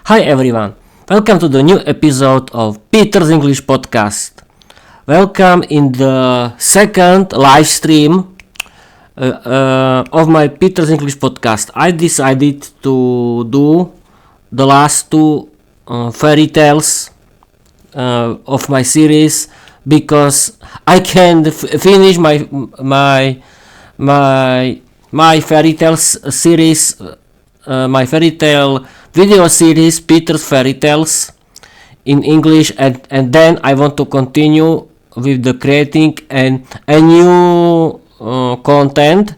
Hi everyone, welcome to the new episode of Peter's English Podcast. Welcome in the second live stream of my Peter's English Podcast. I decided to do the last two fairy tales of my series because I can finish my fairy tales series, my fairy tale video series, Peter's Fairy Tales in English, and then I want to continue with the creating a new content.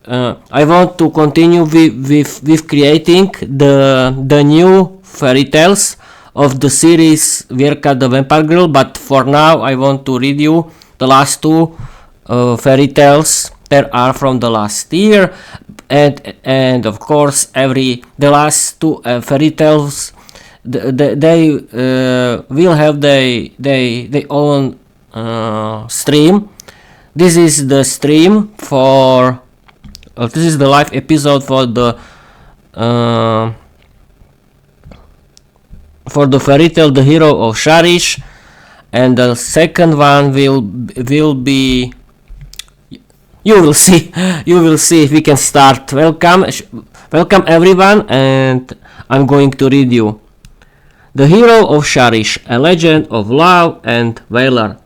I want to continue with creating the new fairy tales of the series Virka the Vampire Girl, but for now I want to read you the last two fairy tales that are from the last year, and of course the last two fairy tales they will have their own stream. This is the stream for this is the live episode for the fairy tale The Hero of Šariš, and the second one will be, you will see if we can start. Welcome everyone, and I'm going to read you The Hero of Šariš, a legend of love and valor.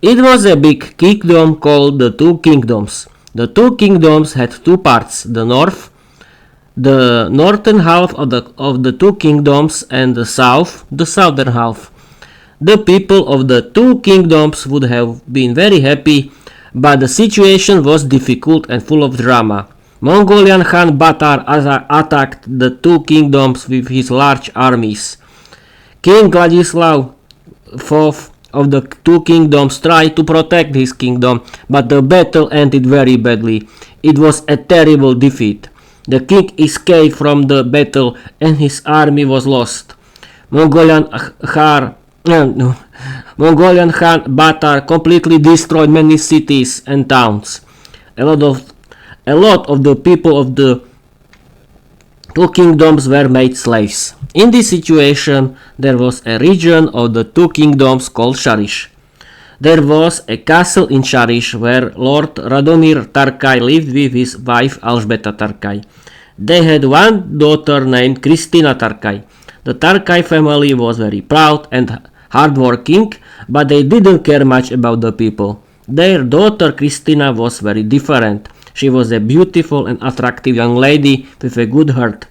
It was a big kingdom called the Two Kingdoms. The two kingdoms had two parts, the northern half of the two kingdoms, and the southern half. The people of the two kingdoms would have been very happy, but the situation was difficult and full of drama. Mongolian Chan Baatar attacked the two kingdoms with his large armies. King Ladislav IV of the two kingdoms tried to protect his kingdom, but the battle ended very badly. It was a terrible defeat. The king escaped from the battle and his army was lost. Mongolian Chan Baatar completely destroyed many cities and towns. A lot of the people of the two kingdoms were made slaves. In this situation, there was a region of the two kingdoms called Šariš. There was a castle in Šariš where Lord Radomir Tarkay lived with his wife Alžbeta Tarkay. They had one daughter named Kristína Tarkay. The Tarkay family was very proud and hardworking, but they didn't care much about the people. Their daughter Kristína was very different. She was a beautiful and attractive young lady with a good heart.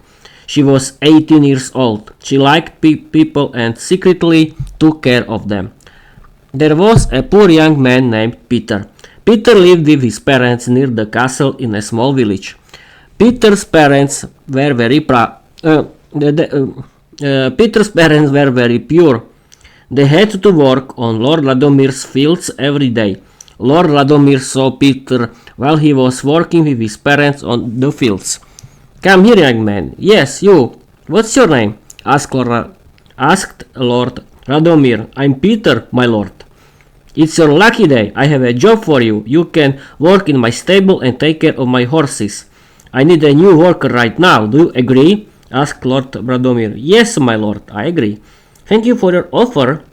She was 18 years old. She liked people and secretly took care of them. There was a poor young man named Peter. Peter lived with his parents near the castle in a small village. Peter's parents were very poor. They had to work on Lord Radomir's fields every day. Lord Radomir saw Peter while he was working with his parents on the fields. "Come here, young man." "Yes, you. What's your name?" asked Lord Radomir. "I'm Peter, my lord." "It's your lucky day. I have a job for you. You can work in my stable and take care of my horses. I need a new worker right now. Do you agree?" asked Lord Radomir. "Yes, my lord, I agree." "Thank you for your offer,"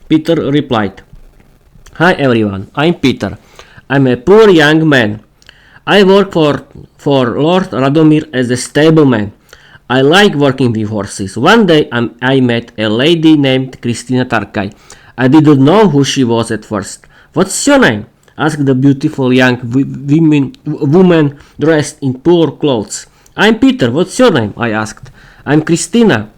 Peter replied. "Hi everyone, I'm Peter. I'm a poor young man. I work for Lord Radomir as a stableman. I like working with horses. One day I met a lady named Kristína Tarkay. I didn't know who she was at first. "What's your name?" asked the beautiful young woman dressed in poor clothes. "I'm Peter. What's your name?" I asked. "I'm Kristína."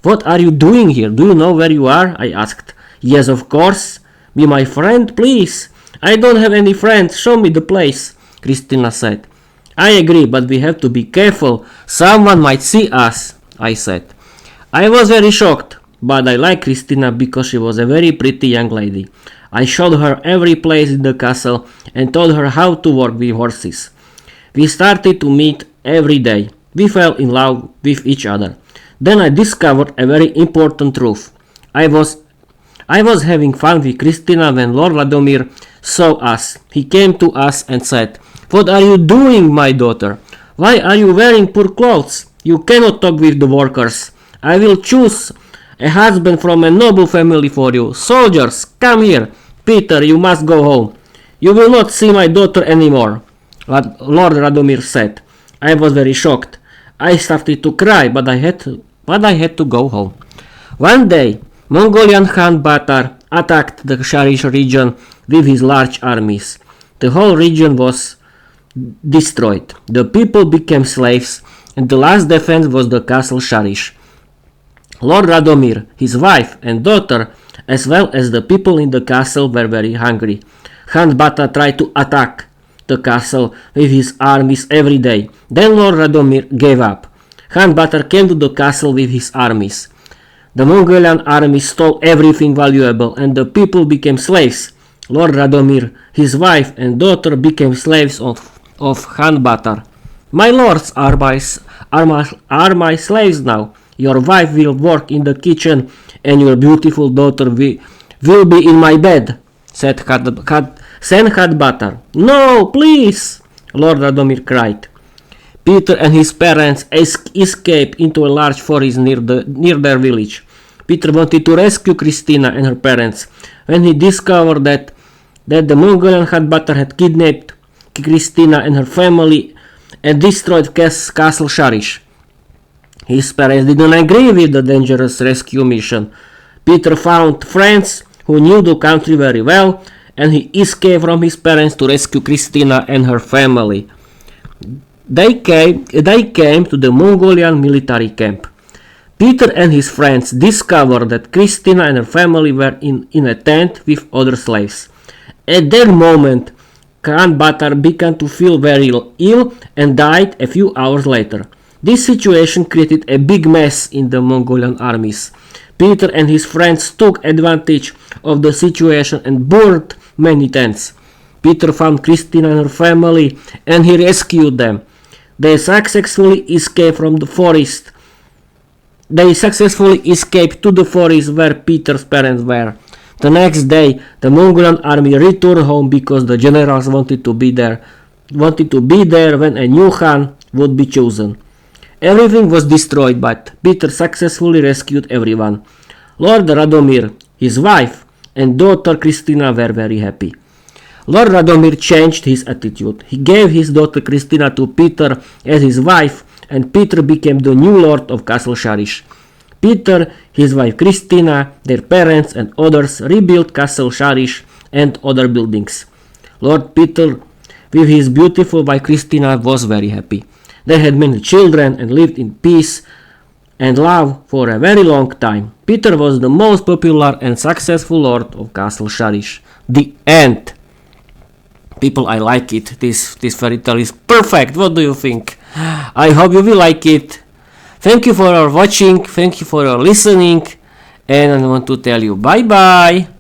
"What are you doing here? Do you know where you are?" I asked. "Yes, of course. Be my friend, please." "I don't have any friends. Show me the place," Kristína said. "I agree, but we have to be careful. Someone might see us," I said. I was very shocked, but I liked Kristína because she was a very pretty young lady. I showed her every place in the castle and told her how to work with horses. We started to meet every day. We fell in love with each other. Then I discovered a very important truth. I was having fun with Kristína when Lord Radomir saw us. He came to us and said, "What are you doing, my daughter? Why are you wearing poor clothes?" You cannot talk with the workers. I will choose a husband from a noble family for you. Soldiers, come here. Peter, you must go home. You will not see my daughter anymore, Lord Radomir said. I was very shocked. I started to cry, but I had to go home. One day, Mongolian Chan Baatar attacked the Šariš region with his large armies. The whole region was destroyed. The people became slaves, and the last defense was the castle Šariš. Lord Radomir, his wife and daughter, as well as the people in the castle, were very hungry. Chan Baatar tried to attack the castle with his armies every day. Then Lord Radomir gave up. Chan Baatar came to the castle with his armies. The Mongolian army stole everything valuable, and the people became slaves. Lord Radomir, his wife and daughter became slaves of Chan Baatar. My lords are my slaves now. Your wife will work in the kitchen, and your beautiful daughter will be in my bed, said Chan Baatar. No, please, Lord Radomir cried. Peter and his parents escaped into a large forest near their village. Peter wanted to rescue Kristína and her parents. When he discovered that the Mongolian Chan Baatar had kidnapped Kristína and her family and destroyed Castle Šariš, his parents didn't agree with the dangerous rescue mission. Peter found friends who knew the country very well, and he escaped from his parents to rescue Kristína and her family. They came to the Mongolian military camp. Peter and his friends discovered that Kristína and her family were in a tent with other slaves. At that moment, Chan Baatar began to feel very ill and died a few hours later. This situation created a big mess in the Mongolian armies. Peter and his friends took advantage of the situation and burned many tents. Peter found Kristína and her family, and he rescued them. They successfully escaped to the forest where Peter's parents were. The next day, the Mongolian army returned home because the generals wanted to be there when a new Khan would be chosen. Everything was destroyed, but Peter successfully rescued everyone. Lord Radomir, his wife, and daughter Kristína were very happy. Lord Radomir changed his attitude. He gave his daughter Kristína to Peter as his wife, and Peter became the new lord of Castle Šariš. Peter, his wife Kristína, their parents and others rebuilt Castle Šariš and other buildings. Lord Peter, with his beautiful wife Kristína, was very happy. They had many children and lived in peace and love for a very long time. Peter was the most popular and successful lord of Castle Šariš. The end. People, I like it. This fairy tale is perfect. What do you think? I hope you will like it. Thank you for your watching. Thank you for your listening. And I want to tell you bye bye.